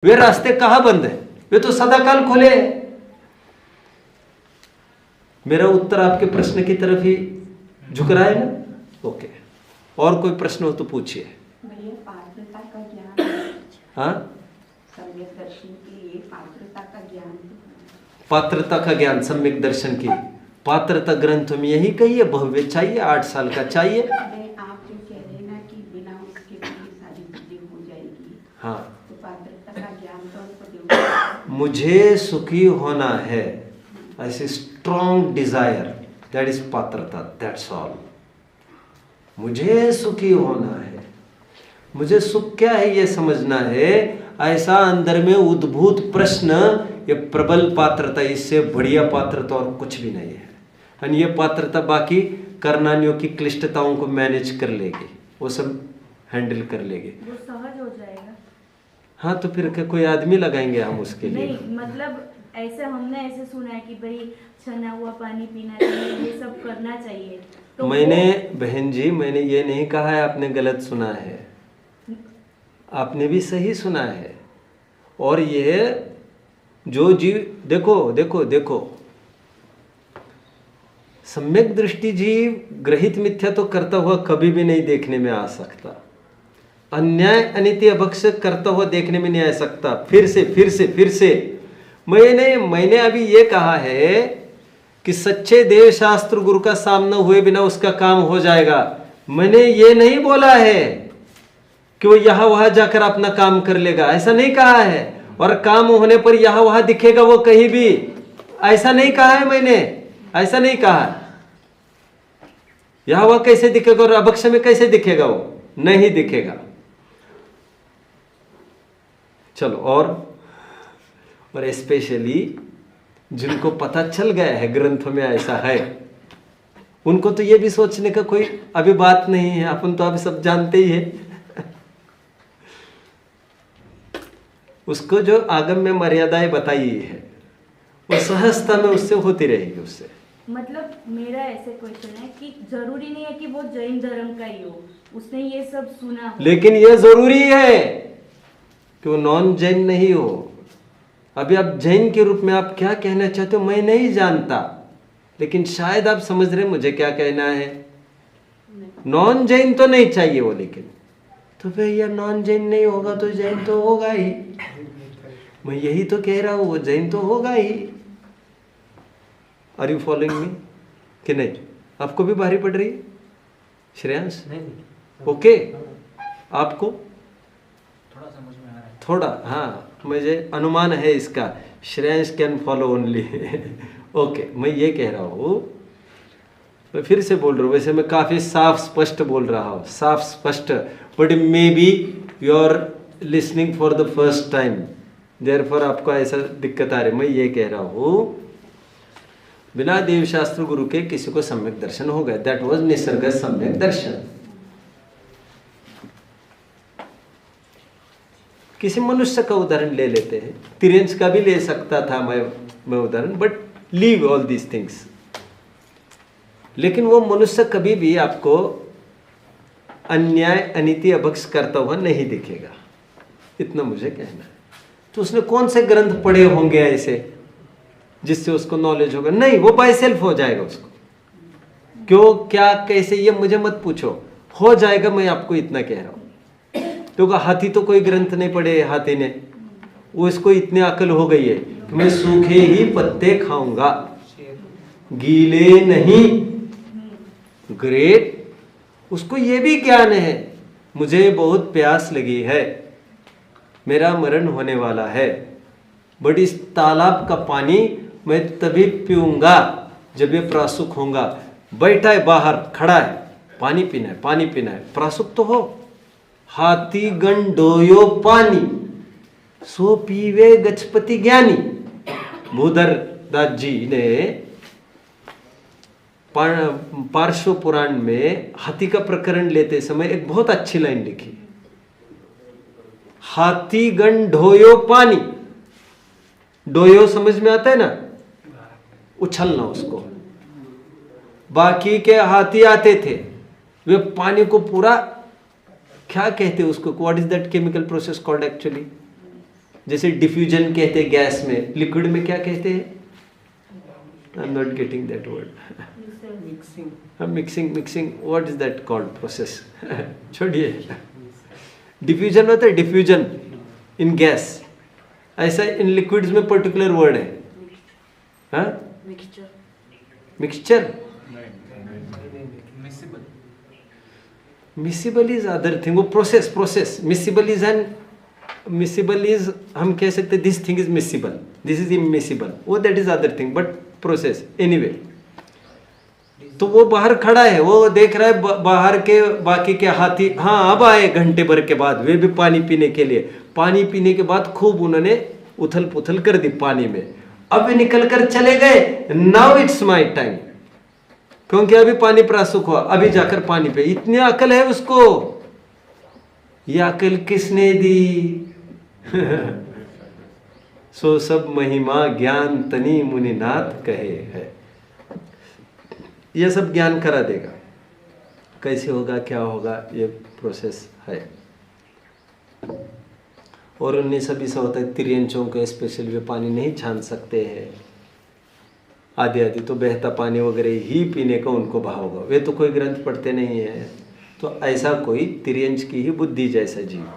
वे रास्ते कहां बंद है? वे तो सदाकाल खुले हैं। मेरा उत्तर आपके प्रश्न की तरफ ही झुक रहा है ना? ओके, और कोई प्रश्न हो तो पूछिए। पात्रता का ज्ञान, हाँ, सम्यक दर्शन के लिए पात्रता का ज्ञान, पात्रता का ज्ञान सम्यक दर्शन की पात्रता ग्रंथ में यही कही है, भव्य चाहिए, 8 साल का चाहिए। आप जो कह रहे हैं ना कि बिना उसके भी सारी चीजें हो जाएगी, हाँ, तो पात्रता का ज्ञान तो उनको देना। मुझे सुखी होना है, ऐसी स्ट्रॉन्ग डिजायर, दैट इज पात्रता, दैट्स ऑल। मुझे सुखी होना है, मुझे सुख क्या है ये समझना है, ऐसा अंदर में उद्भूत प्रश्न, ये प्रबल पात्रता, इससे बढ़िया पात्रता और कुछ भी नहीं है। और ये पात्रता बाकी करनानियों की क्लिष्टताओं को मैनेज कर लेगी, वो सब हैंडल कर लेगी, वो सहज हो जाएगा। हाँ, तो फिर क्या कोई आदमी लगाएंगे हम उसके लिए? नहीं, मतलब ऐसे हमने ऐसे सुना है कि भाई छना हुआ पानी पीना चाहिए, ये सब करना चाहिए। तो मैंने बहन जी, मैंने ये नहीं कहा है आपने गलत सुना है, आपने भी सही सुना है। और ये जो जीव, देखो देखो देखो, सम्यक दृष्टि जीव ग्रहित मिथ्या तो करता हुआ कभी भी नहीं देखने में आ सकता, अन्याय अनित्य अभक्ष करता हुआ देखने में नहीं आ सकता। फिर से मैंने अभी ये कहा है कि सच्चे देव शास्त्र गुरु का सामना हुए बिना उसका काम हो जाएगा। मैंने ये नहीं बोला है कि वो यहां वहां जाकर अपना काम कर लेगा, ऐसा नहीं कहा है। और काम होने पर यहां वहां दिखेगा वो कहीं भी, ऐसा नहीं कहा है मैंने, ऐसा नहीं कहा। यहां वहां कैसे दिखेगा और अभक्ष में कैसे दिखेगा? वो नहीं दिखेगा। चलो, और स्पेशली जिनको पता चल गया है ग्रंथ में ऐसा है, उनको तो ये भी सोचने का कोई अभी बात नहीं है, अपन तो अभी सब जानते ही है। उसको जो आगम में मर्यादाएं बताई है, वो सहजता में उससे होती रहेगी उससे। मतलब मेरा ऐसे क्वेश्चन है कि जरूरी नहीं है कि वो जैन धर्म का ही हो, उसने ये सब सुना हो। लेकिन ये जरूरी है कि वो नॉन जैन नहीं हो। अभी आप जैन के रूप में आप क्या कहना चाहते हो मैं नहीं जानता, लेकिन शायद आप समझ रहे मुझे क्या कहना है। नॉन जैन तो नहीं चाहिए वो, लेकिन तो भैया नॉन जैन नहीं होगा तो जैन तो होगा ही। मैं यही तो कह रहा हूं, वो जैन तो होगा ही। आर यू फॉलोइंग मी कि नहीं? आपको भी भारी पड़ रही है श्रेयांश? ओके, आपको थोड़ा समझ में आ रहा है, थोड़ा, हाँ, मुझे अनुमान है इसका। Shreyansh can follow only. Okay, मैं ये कह रहा हूँ, मैं फिर से बोल रहा हूँ, वैसे मैं काफ़ी साफ स्पष्ट बोल रहा हूँ, साफ स्पष्ट, but maybe you are listening for the first time, therefore आपको ऐसा दिक्कत आ रही। मैं ये कह रहा हूँ, बिना देव शास्त्र गुरु के किसी को सम्यक दर्शन हो गया, दैट वाज निसर्ग सम्यक दर्शन। किसी मनुष्य का उदाहरण ले लेते हैं, तिरंज का भी ले सकता था मैं उदाहरण, but leave all these things. लेकिन वो मनुष्य कभी भी आपको अन्याय अनिति अभक्ष करता हुआ नहीं दिखेगा, इतना मुझे कहना है। तो उसने कौन से ग्रंथ पढ़े होंगे ऐसे जिससे उसको नॉलेज होगा? नहीं, वो बाय सेल्फ हो जाएगा उसको। क्यों, क्या, कैसे, ये मुझे मत पूछो, हो जाएगा। मैं आपको इतना कह रहा हूं। तो हाथी तो कोई ग्रंथ नहीं पढ़े हाथी ने, वो इसको इतनी अकल हो गई है कि मैं सूखे ही पत्ते खाऊंगा, गीले नहीं। ग्रेट, उसको ये भी ज्ञान है, मुझे बहुत प्यास लगी है, मेरा मरण होने वाला है, बट इस तालाब का पानी मैं तभी पीऊंगा जब ये प्रासुक होगा। बैठा है बाहर, खड़ा है, पानी पीना है, पानी पीना है, प्रासुक तो हो। हाथी गण डोयो पानी, सो पीवे गजपति ज्ञानी। भूधर दास जी ने पार्श्व पुराण में हाथी का प्रकरण लेते समय एक बहुत अच्छी लाइन लिखी, हाथी गण ढोयो पानी। डोयो समझ में आता है ना, उछलना उसको। बाकी के हाथी आते थे, वे पानी को पूरा, क्या कहते हैं उसको, what is that chemical process called actually, जैसे डिफ्यूजन कहते हैं गैस में, लिक्विड में क्या कहते हैं? आई am not getting that word. Mixing what is that called process? छोड़िए, डिफ्यूजन होता है, डिफ्यूजन इन गैस, ऐसा इन लिक्विड्स में पर्टिकुलर वर्ड है। हाँ, mixture. Miscible is other thing, वो प्रोसेस। मिसिबल इज हम कह सकते this thing is miscible, this is immiscible, वो that is other thing, but process anyway. तो वो बाहर खड़ा है, वो देख रहा है बाहर के बाकी के हाथी, हाँ अब आए घंटे भर के बाद, वे भी पानी पीने के लिए। पानी पीने के बाद खूब उन्होंने उथल पुथल कर दी पानी में, अब वे निकल कर चले गए। नाउ इट्स माय टाइम, क्योंकि अभी पानी प्रासुक हुआ, अभी जाकर पानी पे। इतनी अकल है उसको, ये अकल किसने दी? सो सब महिमा ज्ञान तनी मुनिनाथ कहे है। ये सब ज्ञान करा देगा, कैसे होगा क्या होगा ये प्रोसेस है। और उन्हें सभी से होता है, तिर्यंचों के स्पेशल वे पानी नहीं छान सकते हैं, आदि तो बहता पानी वगैरह ही पीने का उनको भाव होगा, वे तो कोई ग्रंथ पढ़ते नहीं है। तो ऐसा कोई तिर्यंच की ही बुद्धि जैसा जीव,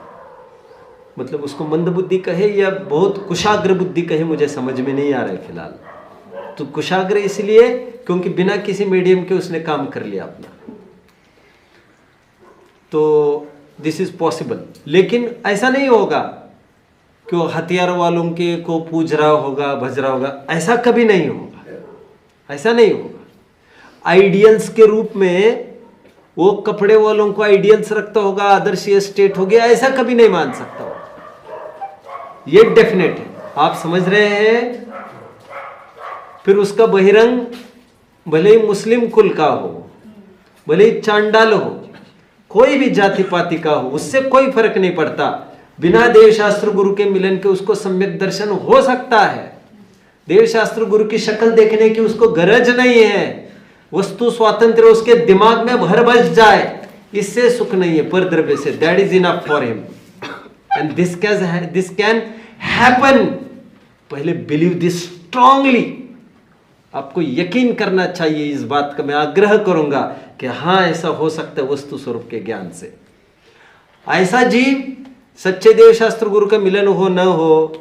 मतलब उसको मंद बुद्धि कहे या बहुत कुशाग्र बुद्धि कहे, मुझे समझ में नहीं आ रहा है फिलहाल। तो कुशाग्र इसलिए क्योंकि बिना किसी मीडियम के उसने काम कर लिया अपना, तो दिस इज पॉसिबल। लेकिन ऐसा नहीं होगा कि वो हथियार वालों के को पूज रहा होगा, भज रहा होगा, ऐसा कभी नहीं होगा, ऐसा नहीं होगा। आइडियल्स के रूप में वो कपड़े वालों को आइडियल्स रखता होगा, आदर्श स्टेट हो गया, ऐसा कभी नहीं मान सकता हो, ये डेफिनेट है। आप समझ रहे हैं? फिर उसका बहिरंग भले ही मुस्लिम कुल का हो, भले ही चांडाल हो, कोई भी जाति पाति का हो, उससे कोई फर्क नहीं पड़ता। बिना देव शास्त्र गुरु के मिलन के उसको सम्यक दर्शन हो सकता है। देव शास्त्र गुरु की शक्ल देखने की उसको गरज नहीं है, वस्तु स्वातंत्र उसके दिमाग में भर बस जाए, इससे सुख नहीं है पर द्रव्य से। That is enough for him and this can happen. पहले बिलीव दिस स्ट्रांगली, आपको यकीन करना चाहिए इस बात का। मैं आग्रह करूंगा कि हाँ ऐसा हो सकता है वस्तु स्वरूप के ज्ञान से। ऐसा जीव सच्चे देव शास्त्र गुरु का मिलन हो न हो,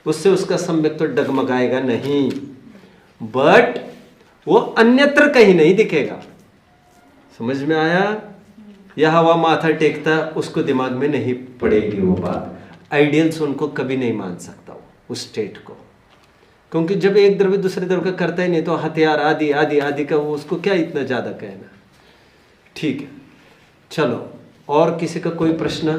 उससे उसका सम्यक तो डगमगाएगा नहीं, बट वो अन्यत्र कहीं नहीं दिखेगा। समझ में आया? यह हवा माथा टेकता उसको दिमाग में नहीं पड़ेगी वो बात। आइडियल्स उनको कभी नहीं मान सकता वो उस स्टेट को, क्योंकि जब एक द्रव्य दूसरे द्रव्य का करता ही नहीं तो हथियार आदि आदि आदि का वो उसको क्या इतना ज्यादा कहना। ठीक है, चलो और किसी का कोई प्रश्न?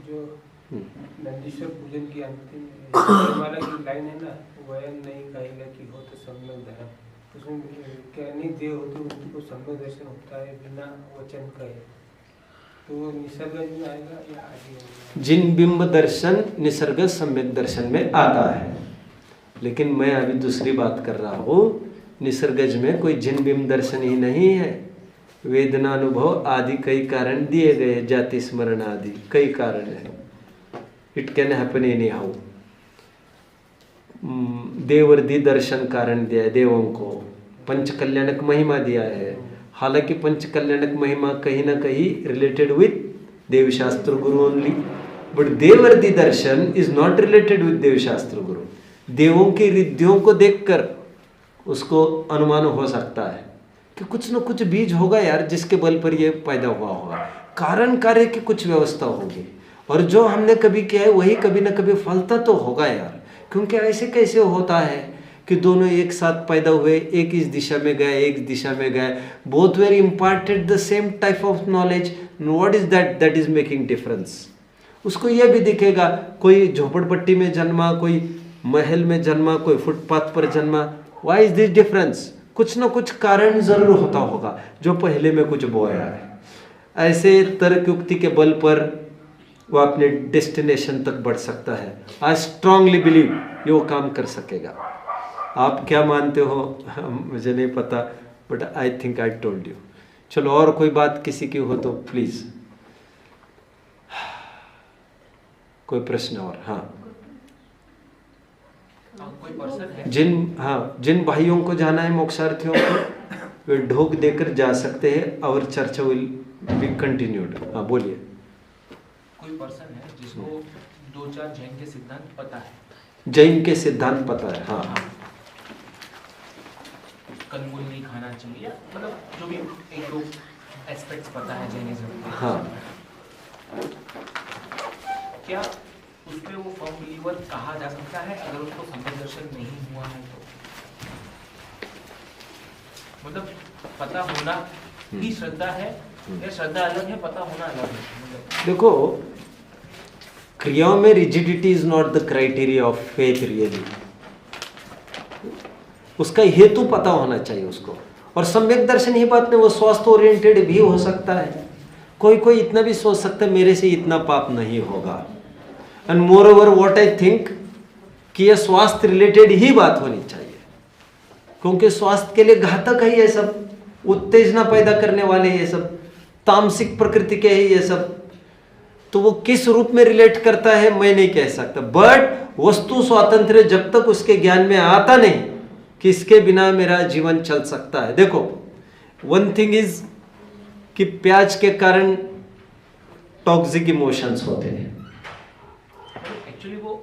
जो नंदीश्वर पूजन की अंतिम वाला की लाइन है ना, वयम नहीं कहेगा कि हो तो सम्यक धर्म, उसमें क्या नहीं देव होते उनको सम्यक दर्शन होता है बिना वचन कहे, तो वो निसर्ग में आएगा या आगे? जिन बिंब दर्शन निसर्ग सम्यक दर्शन में आता है, लेकिन मैं अभी दूसरी बात कर रहा हूँ। निसर्गज में कोई जिन बिंब दर्शन ही नहीं है, वेदनानुभव आदि कई कारण दिए गए, जाति स्मरण आदि कई कारण है। It can happen anyhow. देवर्धि दर्शन कारण दिया है देवों को, पंच कल्याणक महिमा दिया है। हालांकि पंच कल्याणक महिमा कहीं ना कहीं रिलेटेड विथ देव शास्त्र गुरु ओनली, बट देवर्धि दर्शन इज नॉट रिलेटेड विथ देव शास्त्र गुरु। देवों की रिद्धियों को देखकर उसको अनुमान हो सकता है कि कुछ न कुछ बीज होगा यार, जिसके बल पर ये पैदा हुआ होगा, कारण कार्य की कुछ व्यवस्था होगी, और जो हमने कभी किया है वही कभी न कभी फलता तो होगा यार। क्योंकि ऐसे कैसे होता है कि दोनों एक साथ पैदा हुए, एक इस दिशा में गए एक दिशा में गए, both where imparted the same type of knowledge, what is that is making difference. उसको यह भी दिखेगा, कोई झोपड़पट्टी में जन्मा, कोई महल में जन्मा, कोई फुटपाथ पर जन्मा, व्हाई इज दिस डिफरेंस? कुछ ना कुछ कारण जरूर होता होगा जो पहले में कुछ बोया है। ऐसे तर्क युक्ति के बल पर वो अपने डेस्टिनेशन तक बढ़ सकता है। आई स्ट्रांगली बिलीव ये वो काम कर सकेगा। आप क्या मानते हो मुझे नहीं पता, but I think I told you. चलो और कोई बात किसी की हो तो प्लीज, कोई प्रश्न और? हाँ कोई पर्सन है जिन भाइयों को जाना है मोक्षार्थियों को वे ढोक देकर जा सकते हैं। और चर्चा विल बी कंटिन्यूड। हाँ बोलिए। कोई पर्सन है जिसको 2-4 जैन के सिद्धांत पता है। जैन के सिद्धांत पता है, हाँ। कंदमूल नहीं खाना चाहिए, या मतलब जो भी 1-2 एस्पेक्ट्स पता है जैनिज्म के। हाँ। क्या उसमें वो फर्म बिलीवर कहा जा सकता है अगर उसको सम्यक दर्शन नहीं हुआ है तो? मतलब पता होना ही श्रद्धा है, या श्रद्धा अलग है, पता होना अलग है? मतलब देखो, क्रियाओं में rigidity is not the criteria of faith really. उसका हेतु पता होना चाहिए उसको। और सम्यक दर्शन ही बात नहीं, वो स्वास्थ्य ओरिएंटेड भी हो सकता है। कोई इतना भी सोच सकता है मेरे से इतना पाप नहीं होगा। And more over what I think कि यह स्वास्थ्य रिलेटेड ही बात होनी चाहिए, क्योंकि स्वास्थ्य के लिए घातक है ये सब, उत्तेजना पैदा करने वाले ये सब, तामसिक प्रकृति के है ये सब। तो वो किस रूप में रिलेट करता है मैं नहीं कह सकता, बट वस्तु स्वातंत्र्य जब तक उसके ज्ञान में आता नहीं कि इसके बिना मेरा जीवन चल सकता है। देखो, वन थिंग इज कि प्याज के कारण टॉक्सिक इमोशंस होते हैं। एक्चुअली वो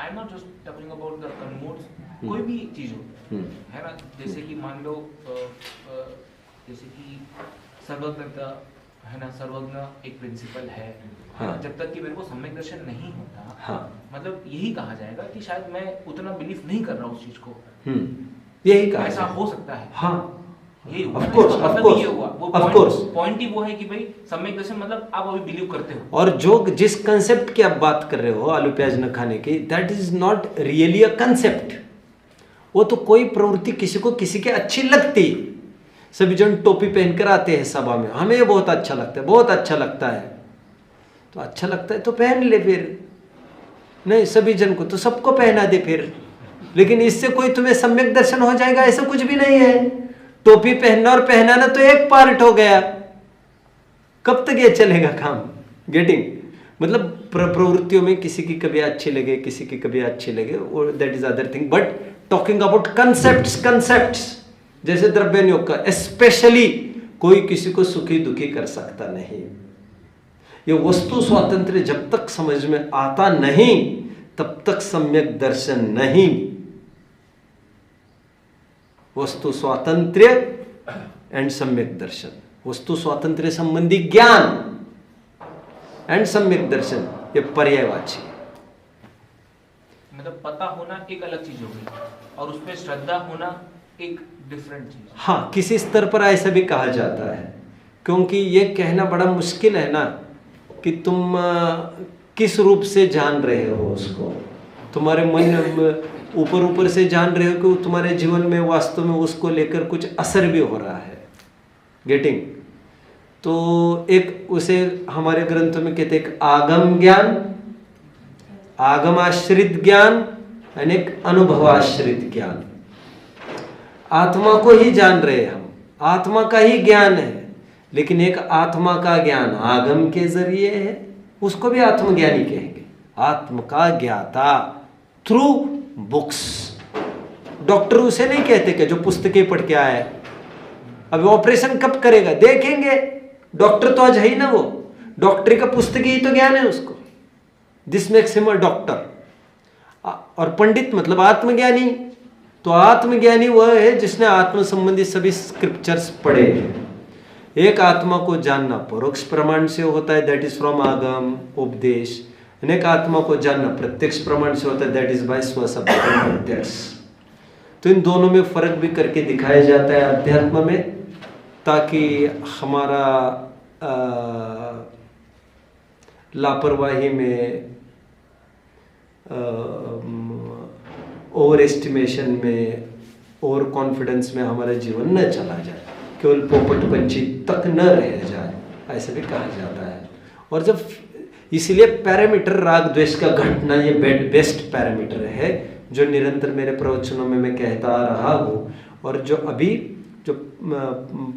I am not just talking about the commodes, कोई भी चीज हो, है ना। जैसे कि मान लो जैसे कि सर्वज्ञता है ना, सर्वज्ञ एक प्रिंसिपल है। हाँ। जब तक कि मेरे को सम्यक दर्शन नहीं होता, हाँ। मतलब यही कहा जाएगा कि शायद मैं उतना बिलीव नहीं कर रहा उस चीज को। यही कहा ऐसा जाए। हो सकता है। हाँ, यही हुआ। Of course, इसका of मतलब course, ये हुआ। वो of course. पॉइंट ही वो है कि भाई सम्यक दर्शन मतलब आप अभी बिलीव करते हो। और जिस कंसेप्ट की आप बात कर रहे हो आलू प्याज न खाने की, that is not really a concept. वो तो कोई प्रवृत्ति किसी को किसी के अच्छी लगती। सभी जन टोपी पहनकर आते हैं सभा में, हमें ये बहुत अच्छा लगता है, बहुत अच्छा लगता है। तो अच्छा लगता है तो पहन ले फिर, नहीं सभी जन को तो सबको पहना दे फिर। लेकिन इससे कोई तुम्हें सम्यक दर्शन हो जाएगा ऐसा कुछ भी नहीं है। टोपी पहनना और पहनाना तो एक पार्ट हो गया, कब तक ये चलेगा काम? गेटिंग मतलब प्रवृत्तियों में किसी की कभी अच्छी लगे, किसी की कभी अच्छी लगे, और that is other thing. But talking about concepts जैसे द्रव्य योग का, स्पेशली कोई किसी को सुखी दुखी कर सकता नहीं। ये वस्तु स्वातंत्र्य जब तक समझ में आता नहीं तब तक सम्यक दर्शन नहीं। वस्तु स्वातंत्र्य एंड सम्यक दर्शन, वस्तु स्वातंत्र्य संबंधी ज्ञान एंड सम्यक दर्शन, ये पर्यायवाची है। मतलब पता होना एक अलग चीज होगी और उसमें श्रद्धा होना एक डिफरेंट चीज। हाँ, किसी स्तर पर ऐसा भी कहा जाता है, क्योंकि ये कहना बड़ा मुश्किल है ना कि तुम किस रूप से जान रहे हो उसको। तुम्हारे मन ऊपर ऊपर से जान रहे हो कि तुम्हारे जीवन में वास्तव में उसको लेकर कुछ असर भी हो रहा है। गेटिंग? तो एक उसे हमारे ग्रंथों में कहते हैं एक आगम ज्ञान, आगमाश्रित ज्ञान, यानी एक अनुभवाश्रित ज्ञान। आत्मा को ही जान रहे हैं हम, आत्मा का ही ज्ञान है, लेकिन एक आत्मा का ज्ञान आगम के जरिए है, उसको भी आत्मज्ञानी कहेंगे। आत्म का ज्ञाता थ्रू बुक्स। डॉक्टर उसे नहीं कहते कि जो पुस्तकें पढ़ के आया है। अब ऑपरेशन कब करेगा देखेंगे, डॉक्टर तो आज है ही ना, वो डॉक्टरी का पुस्तक ही तो ज्ञान है उसको। This makes him a doctor. और पंडित मतलब आत्मज्ञानी। तो आत्मज्ञानी वह है जिसने आत्म संबंधी सभी स्क्रिप्चर्स पढ़े हैं। एक आत्मा को जानना परोक्ष प्रमाण से होता है, दैट इज फ्रॉम आगम उपदेश। अनेक आत्मा को जानना प्रत्यक्ष प्रमाण से होता है, दैट इज बाय स्वशब्द प्रत्यक्ष। तो इन दोनों में फर्क भी करके दिखाया जाता है अध्यात्म में, ताकि हमारा लापरवाही में, ओवर एस्टिमेशन में, ओवर कॉन्फिडेंस में हमारा जीवन न चला जाए, केवल पोपट पंछी तक न रह जाए, ऐसा भी कहा जाता है। और जब इसलिए पैरामीटर राग द्वेष का घटना ये बेस्ट पैरामीटर है, जो निरंतर मेरे प्रवचनों में मैं कहता आ रहा हूँ। और जो अभी जो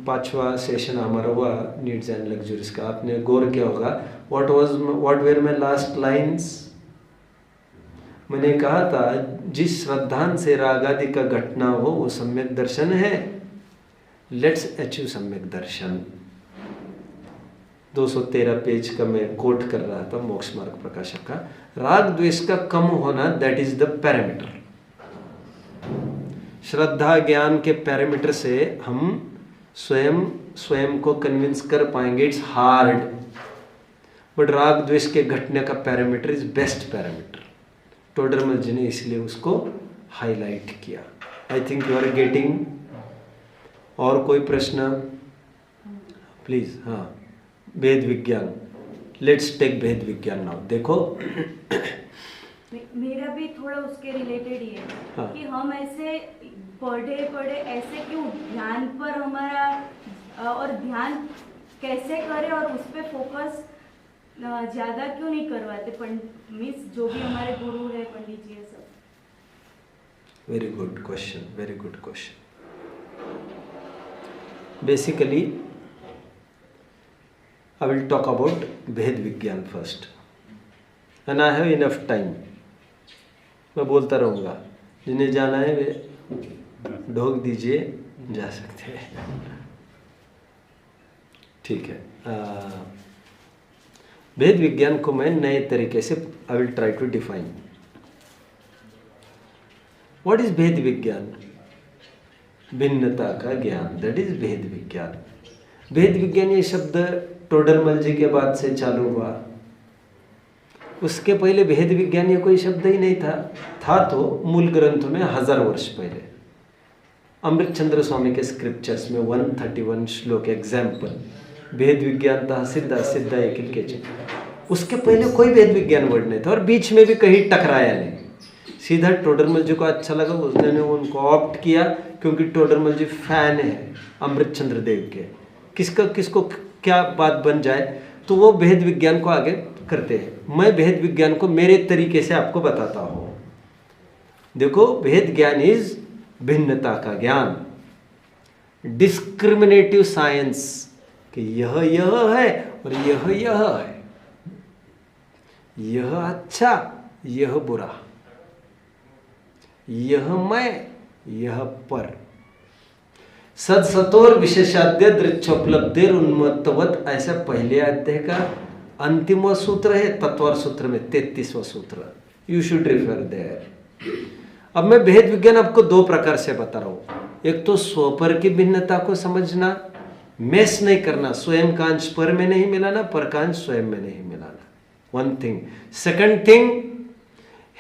5वां सेशन हमारा हुआ नीड्स एंड लग्जरीज का, आपने गौर किया होगा, what were my last lines? मैंने कहा था जिस श्रद्धान से राग आदि का घटना हो वो सम्यक दर्शन है। लेट्स अचीव सम्यक दर्शन। 213 पेज का मैं कोट कर रहा था मोक्ष मार्ग प्रकाशक का। राग द्वेष का कम होना दैट इज द पैरामीटर। श्रद्धा ज्ञान के पैरामीटर से हम स्वयं को कन्विंस कर पाएंगे, इट्स हार्ड। बट राग द्वेष के घटने का parameter is best parameter. Todarmal ji ने इसलिए उसको हाईलाइट किया। I think you are getting. और कोई प्रश्न प्लीज? हाँ, भेद विज्ञान। लेट्स टेक भेद विज्ञान नाउ। देखो मेरा भी थोड़ा उसके रिलेटेड ही है। हाँ। कि हम ऐसे पढ़े ऐसे क्यों ध्यान पर हमारा और ध्यान कैसे करें और उस पर फोकस ज़्यादा क्यों नहीं करवाते मीन्स जो भी हमारे गुरु है पंडित जी है सब। Very good question, very good question. Basically I will talk about भेद विज्ञान first and I have enough time। मैं बोलता रहूँगा, जिन्हें जाना है वे ढोक दीजिए, जा सकते हैं। ठीक है। भेद विज्ञान को मैं नए तरीके से I will try to define। What is भेद विज्ञान? भिन्नता का ज्ञान, that is भेद विज्ञान। भेद विज्ञान ये शब्द टोडरमल जी के बाद से चालू हुआ। उसके पहले भेद विज्ञान ये कोई शब्द ही नहीं था तो मूल ग्रंथों में 1000 वर्ष पहले अमृतचंद्र स्वामी के स्क्रिप्चर्स में 131 श्लोक एग्जाम्पल भेद विज्ञान था सिद्धा सिद्धा एक के। उसके पहले कोई भेद विज्ञान वर्ड नहीं था और बीच में भी कहीं टकराया नहीं। सीधा टोडरमल जी को अच्छा लगा, उसने उनको ऑप्ट किया क्योंकि टोडरमल जी फैन है अमृतचंद्र देव के। किसको क्या बात बन जाए तो वो भेद विज्ञान को आगे करते हैं। मैं भेद विज्ञान को मेरे तरीके से आपको बताता हूँ। देखो, भेद ज्ञान इज भिन्नता का ज्ञान, डिस्क्रिमिनेटिव साइंस कि यह है और यह है, यह अच्छा यह बुरा, यह मैं यह पर। सदसतोर विशेषाद्य दृच्छोपलब्धि उन्मत्तवत, ऐसा पहले अध्याय का अंतिम सूत्र है तत्वार सूत्र में 33वां सूत्र। You should refer there. अब मैं भेद विज्ञान आपको 2 प्रकार से बता रहा हूं। एक तो स्वपर की भिन्नता को समझना, मेस नहीं करना, स्वयं का अंश पर में नहीं मिलाना, पर का अंश स्वयं में नहीं मिलाना, वन थिंग। सेकंड थिंग,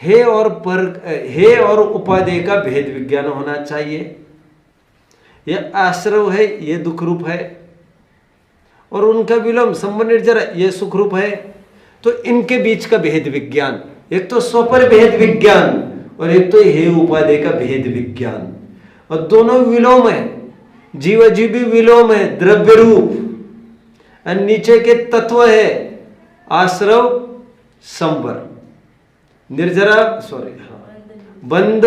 हे और उपादेय का भेद विज्ञान होना चाहिए। यह आश्रव है, ये दुख रूप है, और उनका विलोम संबंधित जरा ये सुख रूप है। तो इनके बीच का भेद विज्ञान, एक तो स्वपर भेद विज्ञान और एक तो हे उपादेय का भेद विज्ञान, और दोनों विलोम है। जीवजीवी विलोम है, द्रव्य रूप, और नीचे के तत्व है आश्रव संवर, निर्जरा बंध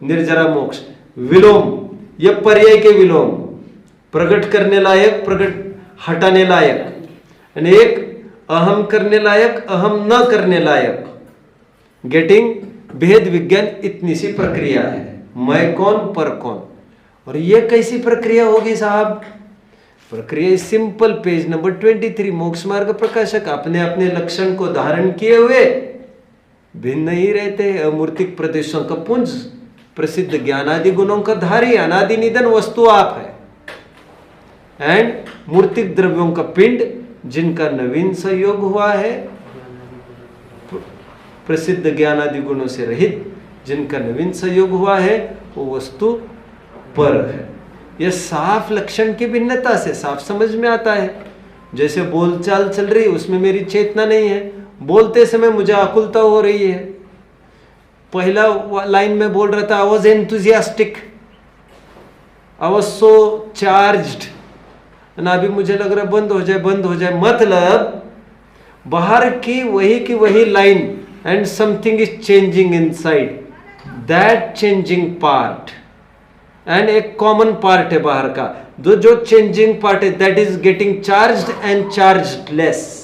निर्जरा मोक्ष। विलोम ये पर्याय के विलोम, प्रकट करने लायक प्रकट हटाने लायक, यानी एक अहम करने लायक अहम न करने लायक। गेटिंग? भेद विज्ञान इतनी सी प्रक्रिया है, मैं कौन पर कौन। और ये कैसी प्रक्रिया होगी साहब? प्रक्रिया सिंपल। पेज नंबर 23 मोक्ष मार्ग प्रकाशक अपने अपने लक्षण को धारण किए हुए भिन्न ही रहते हैं। अमूर्तिक प्रदेशों का पुंज, प्रसिद्ध ज्ञानादि गुणों का धारी, अनादि निधन वस्तु आप है, एंड मूर्तिक द्रव्यों का पिंड जिनका नवीन संयोग हुआ है, प्रसिद्ध ज्ञानादि गुणों से रहित जिनका नवीन संयोग हुआ है, वो वस्तु पर है। यह साफ लक्षण की भिन्नता से साफ समझ में आता है। जैसे बोलचाल चल रही है, उसमें मेरी चेतना नहीं है, बोलते समय मुझे आकुलता हो रही है। पहला लाइन में बोल रहा था, I was enthusiastic, I was so charged, ना अभी मुझे लग रहा है बंद हो जाए। मतलब बाहर की वही line, and something is changing inside, that changing part, and एक कॉमन पार्ट है बाहर का, जो चेंजिंग पार्ट है that is getting charged and chargeless.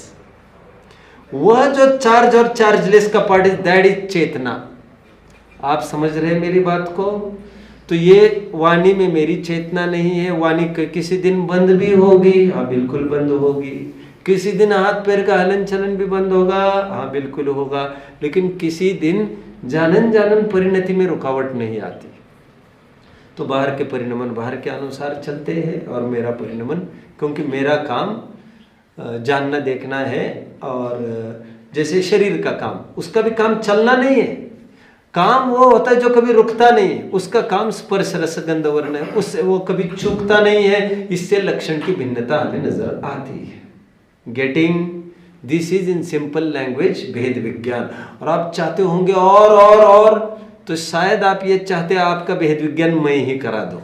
वह जो चार्ज और चार्जलेस का पार्ट इज दैट इज चेतना। आप समझ रहे हैं मेरी बात को? तो ये वाणी में मेरी चेतना नहीं है। वाणी किसी दिन बंद भी होगी, हाँ बिल्कुल बंद होगी। किसी दिन हाथ पैर का हलन चलन भी बंद होगा, हाँ बिल्कुल होगा। लेकिन किसी दिन जानन जानन परिणति में रुकावट नहीं आती। तो बाहर के परिणमन बाहर के अनुसार चलते हैं और मेरा परिणमन, क्योंकि मेरा काम जानना देखना है। और जैसे शरीर का काम, उसका भी काम चलना नहीं है। काम वो होता है जो कभी रुकता नहीं है, उसका काम स्पर्श रस गंध वर्ण है, उससे वो कभी चूकता नहीं है। इससे लक्षण की भिन्नता हमें नजर आती है। Getting this is in simple language भेद विज्ञान। और आप चाहते होंगे और तो शायद आप ये चाहते आपका भेद विज्ञान मैं ही करा दूं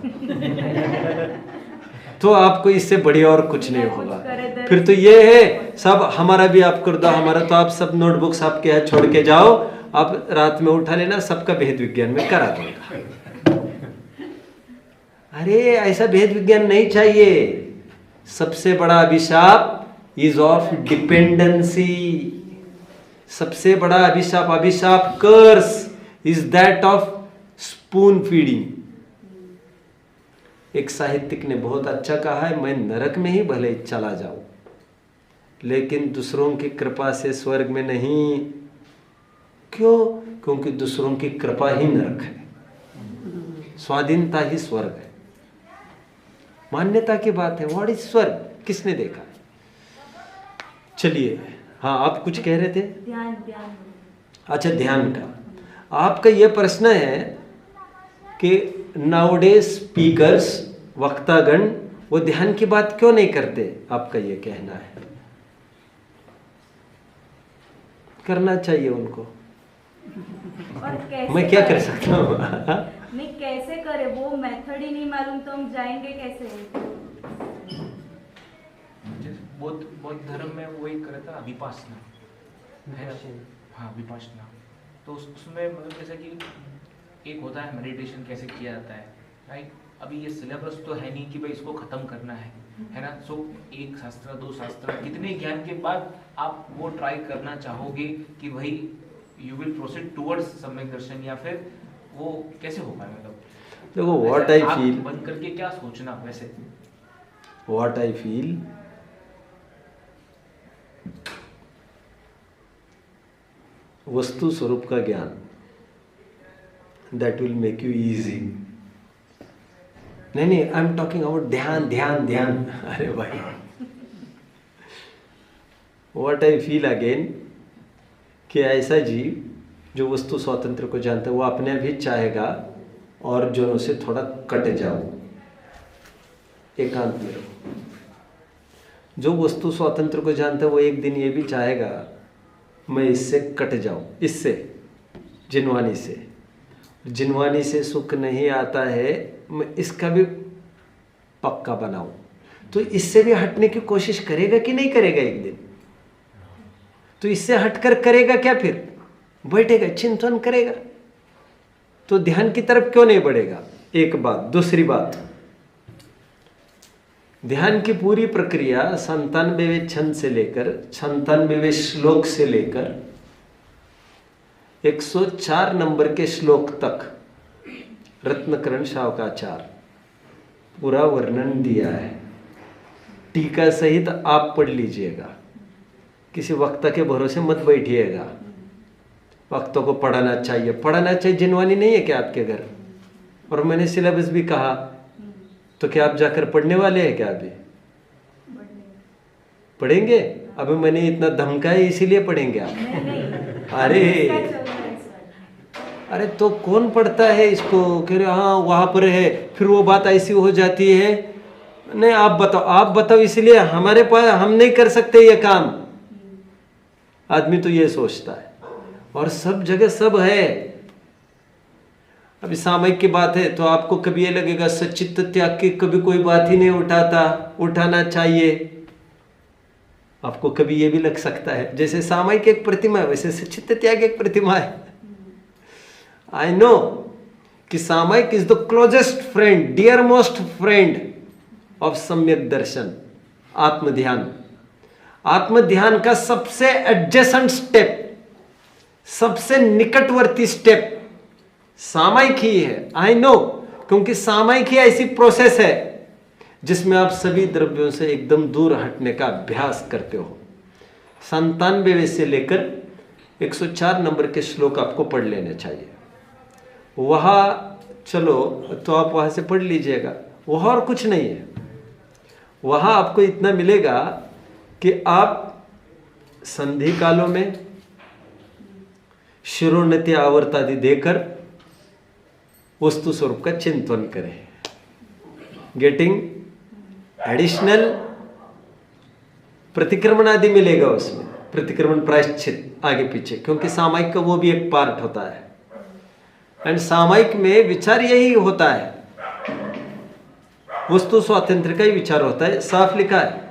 तो आपको इससे बढ़िया और कुछ नहीं होगा। फिर तो ये है सब हमारा भी आप कर दो, हमारा तो आप सब नोटबुक्स आपके यहाँ छोड़ के जाओ, आप रात में उठा लेना, सबका भेद विज्ञान में करा दूंगा। अरे ऐसा भेद विज्ञान नहीं चाहिए। सबसे बड़ा अभिशाप इज ऑफ डिपेंडेंसी। सबसे बड़ा अभिशाप curse is that of spoon feeding. एक साहित्यिक ने बहुत अच्छा कहा है, मैं नरक में ही भले चला जाऊं लेकिन दूसरों की कृपा से स्वर्ग में नहीं। क्यों? क्योंकि दूसरों की कृपा ही नरक है, स्वाधीनता ही स्वर्ग है। मान्यता की बात है। व्हाट इज स्वर्ग? किसने देखा? चलिए, हाँ आप कुछ कह रहे थे? ध्यान। अच्छा, ध्यान का आपका यह प्रश्न है कि नाउडेज स्पीकर्स, वक्तागण, वो ध्यान की बात क्यों नहीं करते? आपका ये कहना है करना चाहिए उनको। और कैसे मैं क्या कर करें? सकता हूँ? नहीं, कैसे करे? वो मेथड ही नहीं मालूम तो हम जाएंगे कैसे? बौद्ध धर्म में वो एक रहता है विपासना, है ना? हाँ, विपासना। तो उसमें मतलब जैसे कि एक होता है मेडिटेशन कैसे किया जाता है, राइट? अभी ये सिलेबस तो है नहीं कि भाई इसको खत्म करना है ना? सो एक शास्त्र, दो शास्त्र, कितने ज्ञान के बाद आप वो ट्राई करना चाहोगे कि भाई यू विल प्रोसीड टुवर्ड्स सम्यक दर्शन, या फिर वो कैसे हो पाए? मतलब देखो, व्हाट आई फील, बंद करके क्या सोचना वैसे, व्हाट आई फील, वस्तु स्वरूप का ज्ञान, that will make you easy. नहीं, आई एम टॉकिंग अबाउट ध्यान ध्यान ध्यान। अरे भाई, व्हाट आई फील अगेन कि ऐसा जीव जो वस्तु स्वातंत्र को जानता है वो अपने भी चाहेगा और जनों से थोड़ा कट जाओ, एकांत में रहो। जो वस्तु स्वातंत्र को जानता है वो एक दिन ये भी चाहेगा मैं इससे कट जाऊं, इससे, जिनवानी से। जिनवानी से सुख नहीं आता है, मैं इसका भी पक्का बनाऊं। तो इससे भी हटने की कोशिश करेगा कि नहीं करेगा एक दिन? तो इससे हटकर करेगा क्या? फिर बैठेगा, चिंतन करेगा, तो ध्यान की तरफ क्यों नहीं बढ़ेगा? एक बात। दूसरी बात, ध्यान की पूरी प्रक्रिया 97वें छंद से लेकर 97वें श्लोक से लेकर 104 नंबर के श्लोक तक रत्नकरण शावकाचार्य पूरा वर्णन दिया है। टीका सहित आप पढ़ लीजिएगा, किसी वक्ता के भरोसे मत बैठिएगा। वक्तों को पढ़ाना चाहिए, पढ़ाना चाहिए। जिनवानी नहीं है क्या आपके घर? और मैंने सिलेबस भी कहा, तो क्या आप जाकर पढ़ने वाले हैं क्या? अभी पढ़ेंगे? अभी मैंने इतना धमकाया इसीलिए पढ़ेंगे आप? अरे तो कौन पढ़ता है इसको? कह रहे हाँ वहां पर है, फिर वो बात ऐसी हो जाती है। नहीं, आप बताओ, इसलिए हमारे पास हम नहीं कर सकते ये काम। आदमी तो ये सोचता है, और सब जगह सब है। अभी सामयिक की बात है तो आपको कभी ये लगेगा सच्चित त्याग की कभी कोई बात ही नहीं उठाता, उठाना चाहिए। आपको कभी ये भी लग सकता है जैसे सामयिक एक प्रतिमा है वैसे सच्चित त्याग एक प्रतिमा है। आई नो कि सामयिक is the closest friend, dear most friend of सम्यक दर्शन, आत्मध्यान। आत्मध्यान का सबसे एडजेसेंट स्टेप, सबसे निकटवर्ती स्टेप सामायिक ही है, आई नो, क्योंकि सामायिक ही ऐसी प्रोसेस है जिसमें आप सभी द्रव्यों से एकदम दूर हटने का अभ्यास करते हो। 97वें से लेकर 104 नंबर के श्लोक आपको पढ़ लेने चाहिए। वहां चलो तो आप वहां से पढ़ लीजिएगा, वहां और कुछ नहीं है। वहां आपको इतना मिलेगा कि आप संधि कालों में शिरोन्नति आवर्तादि देकर वस्तु स्वरूप का चिंतन करें, गेटिंग एडिशनल प्रतिक्रमण आदि मिलेगा उसमें, प्रतिक्रमण प्रायश्चित आगे पीछे, क्योंकि सामायिक का वो भी एक पार्ट होता है। एंड सामायिक में विचार यही होता है, वस्तु स्वातंत्र का ही विचार होता है। साफ लिखा है,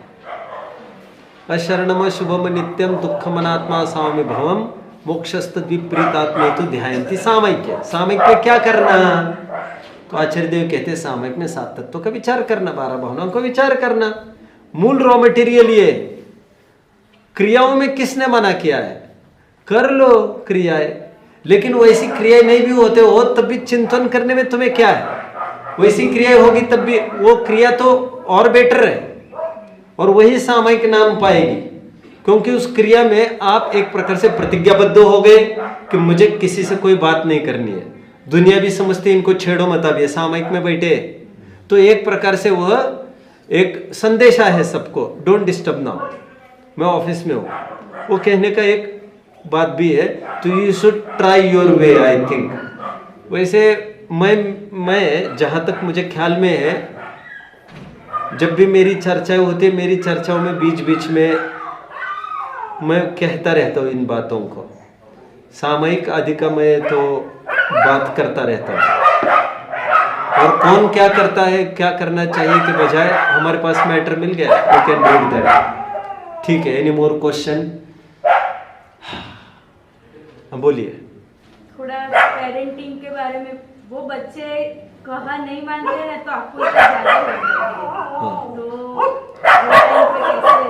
अशरणम शुभम नित्यम दुखम अनात्मा साम्य भवम मोक्षस्त विपरीतात्मा तो ध्यायंती। सामायिक है, सामायिक में क्या करना? तो आचार्य देव कहते हैं सामायिक में 7 तत्वों का विचार करना, 12 भावनाओं का विचार करना। मूल रॉ मटेरियल ये। क्रियाओं में किसने मना किया है? कर लो क्रियाएं, लेकिन वैसी क्रियाएं नहीं भी होते हो तब भी चिंतन करने में तुम्हें क्या है? वैसी क्रियाएं होगी तब भी वो क्रिया तो और बेटर है, और वही सामायिक नाम पाएगी, क्योंकि उस क्रिया में आप एक प्रकार से प्रतिज्ञाबद्ध हो गए कि मुझे किसी से कोई बात नहीं करनी है। दुनिया भी समझती है इनको छेड़ो मत, अब ये सामायिक में बैठे, तो एक प्रकार से वह एक संदेशा है सबको, डोंट डिस्टर्ब नाउ, मैं ऑफिस में हूँ, वो कहने का एक बात भी है। तो you should try your way, I think. वैसे मैं जहाँ तक मुझे ख्याल में है, जब भी मेरी चर्चाएं होती है, मेरी चर्चाओं में बीच बीच में मैं कहता रहता हूँ इन बातों को। सामयिक आदि का मैं तो बात करता रहता हूँ, और कौन क्या करता है, क्या करना चाहिए के बजाय हमारे पास मैटर मिल गया, वी कैन रीड दैट। ठीक है, एनी मोर क्वेश्चन? बोलिए। थोड़ा पेरेंटिंग के बारे में, वो बच्चे कहा नहीं मानते हैं ना, तो आपको इससे ज्यादा हो जाएगा। तो वो टाइम पे कैसे,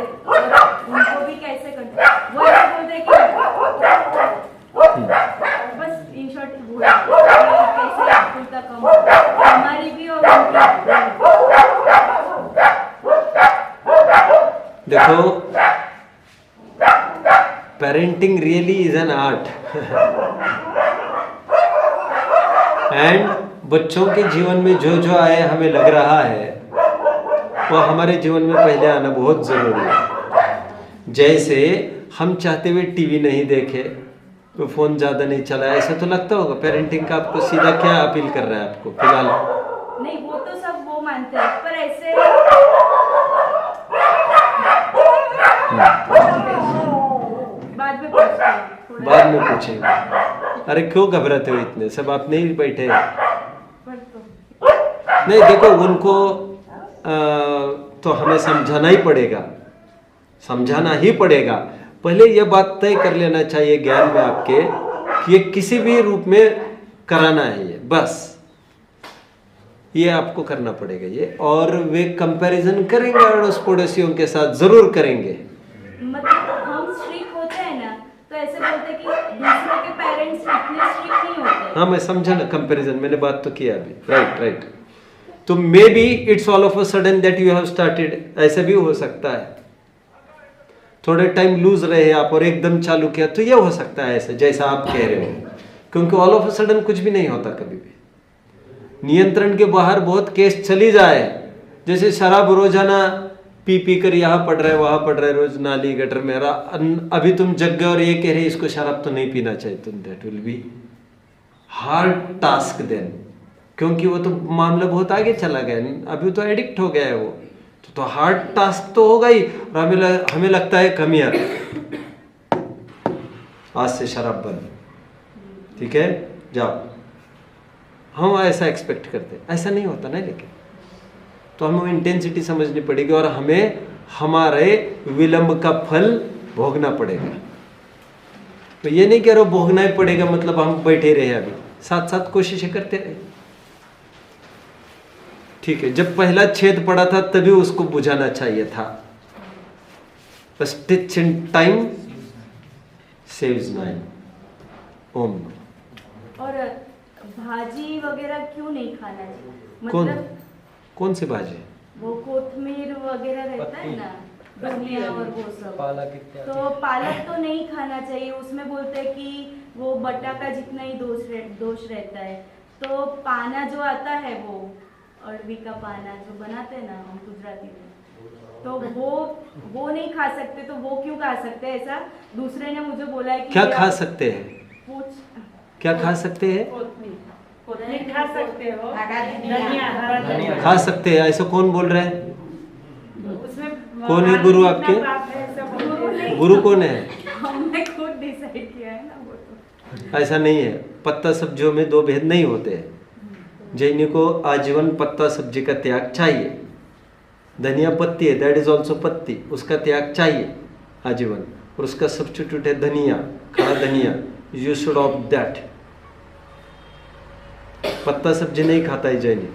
उनको भी कैसे करना, वो ऐसे बोलते हैं कि बस इन शॉर्ट कैसे आकुलता कम हो, हमारी भी और उनकी। देखो, parenting really is an art and बच्चों के जीवन में जो जो आए हमें लग रहा है वो हमारे जीवन में पहले आना बहुत जरूरी है। जैसे हम चाहते हुए टीवी नहीं देखे, कोई फोन ज्यादा नहीं चलाया, ऐसा तो लगता होगा। पेरेंटिंग का आपको सीधा क्या अपील कर रहा है आपको फिलहाल? नहीं, वो तो सब वो मानते हैं, पर ऐसे बाद में पूछेंगे। अरे क्यों घबराते हो इतने, सब आप नहीं बैठे? पर नहीं, देखो उनको तो हमें समझाना ही पड़ेगा, समझाना ही पड़ेगा। पहले यह बात तय कर लेना चाहिए ज्ञान में आपके कि ये किसी भी रूप में कराना है, ये बस ये आपको करना पड़ेगा ये। और वे कंपैरिजन करेंगे अड़ोस पड़ोसियों के साथ, जरूर करेंगे। मतलब हम स्ट्रिक्ट होते हैं ना, तो ऐसे बोलते हैं कि दूसरे के पेरेंट्स इतने स्ट्रिक्ट नहीं होते। हाँ, मैं समझा ना, कंपैरिजन मैंने बात तो किया अभी। Right right. तो maybe it's all of a sudden that you have started, ऐसा भी हो सकता है। थोड़े टाइम लूज रहे आप और एकदम चालू किया, तो ये हो सकता है ऐसा जैसा आप कह रहे हो, क्योंकि ऑल ऑफ अ सडन कुछ भी नहीं होता कभी भी। नियंत्रण के बाहर बहुत केस चली जाए, जैसे शराब रोजाना पी पी कर यहाँ पड़ रहा है वहां पड़ रहा है, रोज नाली गटर में, अभी तुम जग गए और ये कह रहे इसको शराब तो नहीं पीना चाहिए, तुम that will be hard task then, क्योंकि वो तो मामला बहुत आगे चला गया, अभी तो एडिक्ट हो गया है वो, तो हार्ड टास्क तो होगा ही। और हमें लगता है कम यार, आज से शराब बंद, ठीक है जाओ, हम ऐसा एक्सपेक्ट करते हैं, ऐसा नहीं होता ना। लेकिन तो हमें इंटेंसिटी समझनी पड़ेगी और हमें हमारे विलंब का फल भोगना पड़ेगा। तो ये नहीं कह रहा भोगना ही पड़ेगा मतलब हम बैठे रहे, अभी साथ साथ कोशिशें करते रहे। ठीक है, जब पहला छेद पड़ा था तभी उसको बुझाना चाहिए था। Stitch in time saves nine. ओम। और भाजी वगैरह क्यों नहीं खाना चाहिए? कौन मतलब कौन सी भाजी? वो कोथमीर वगैरह रहता है ना, धनिया और वो सब, पालक इत्यादि। तो पालक तो नहीं खाना चाहिए। उसमें बोलते हैं कि वो बटा का जितना ही दोष रहता है। तो पाना जो आता है वो अड़वी का पाना जो बनाते हैं ना हम गुजराती में, तो वो नहीं खा सकते। तो वो क्यों खा सकते हैं ऐसा? दूसरे ने मुझे बोला है कि क्या खा सकते हैं? पूछ क्या खा सकते हैं? कोथमीर खा सकते हो, धनिया खा सकते हैं, ऐसा कौन बोल रहे हैं? उसमें कौन है गुरु आपके? गुरु कौन है? हमने खुद डिसाइड किया है ना वो तो। ऐसा नहीं है, पत्ता सब्जियों में दो भेद नहीं होते हैं। जैनी को आजीवन पत्ता सब्जी का त्याग चाहिए। धनिया पत्ती है, दैट इज ऑल्सो पत्ती, उसका त्याग चाहिए आजीवन, और उसका सब्स्टिट्यूट है धनिया, खड़ा धनिया। You should of that. पत्ता सब्जी नहीं खाता है जैनी,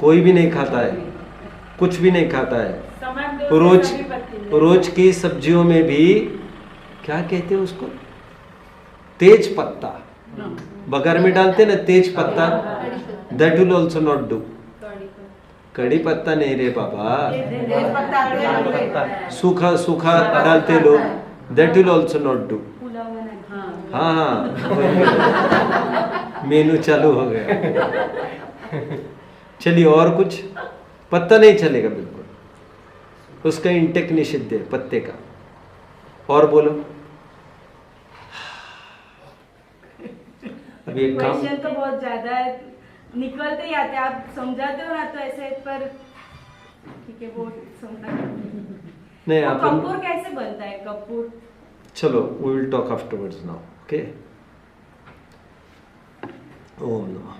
कोई भी नहीं खाता है, कुछ भी नहीं खाता है। रोज की सब्जियों में भी क्या कहते हैं उसको, तेज पत्ता, बघार में डालते ना तेज पत्ता, that will also not do. कड़ी पत्ता नहीं रे बाबा, सूखा सूखा डालते लोग, that will also not do. Pulao में नहीं। हाँ मेनू चालू हो गया। चलिए और कुछ? पत्ता नहीं चलेगा बिल्कुल, उसका इंटेक निषिद्ध है पत्ते का। और बोलो। अभी एक काम, क्वेश्चन तो बहुत ज्यादा है, निकलते ही आते हैं। आप समझाते हो ना तो ऐसे, पर ठीक है वो समझा। नहीं वो अपन, कपूर कैसे बनता है? कपूर चलो we will talk afterwards now, okay. ओम नमः।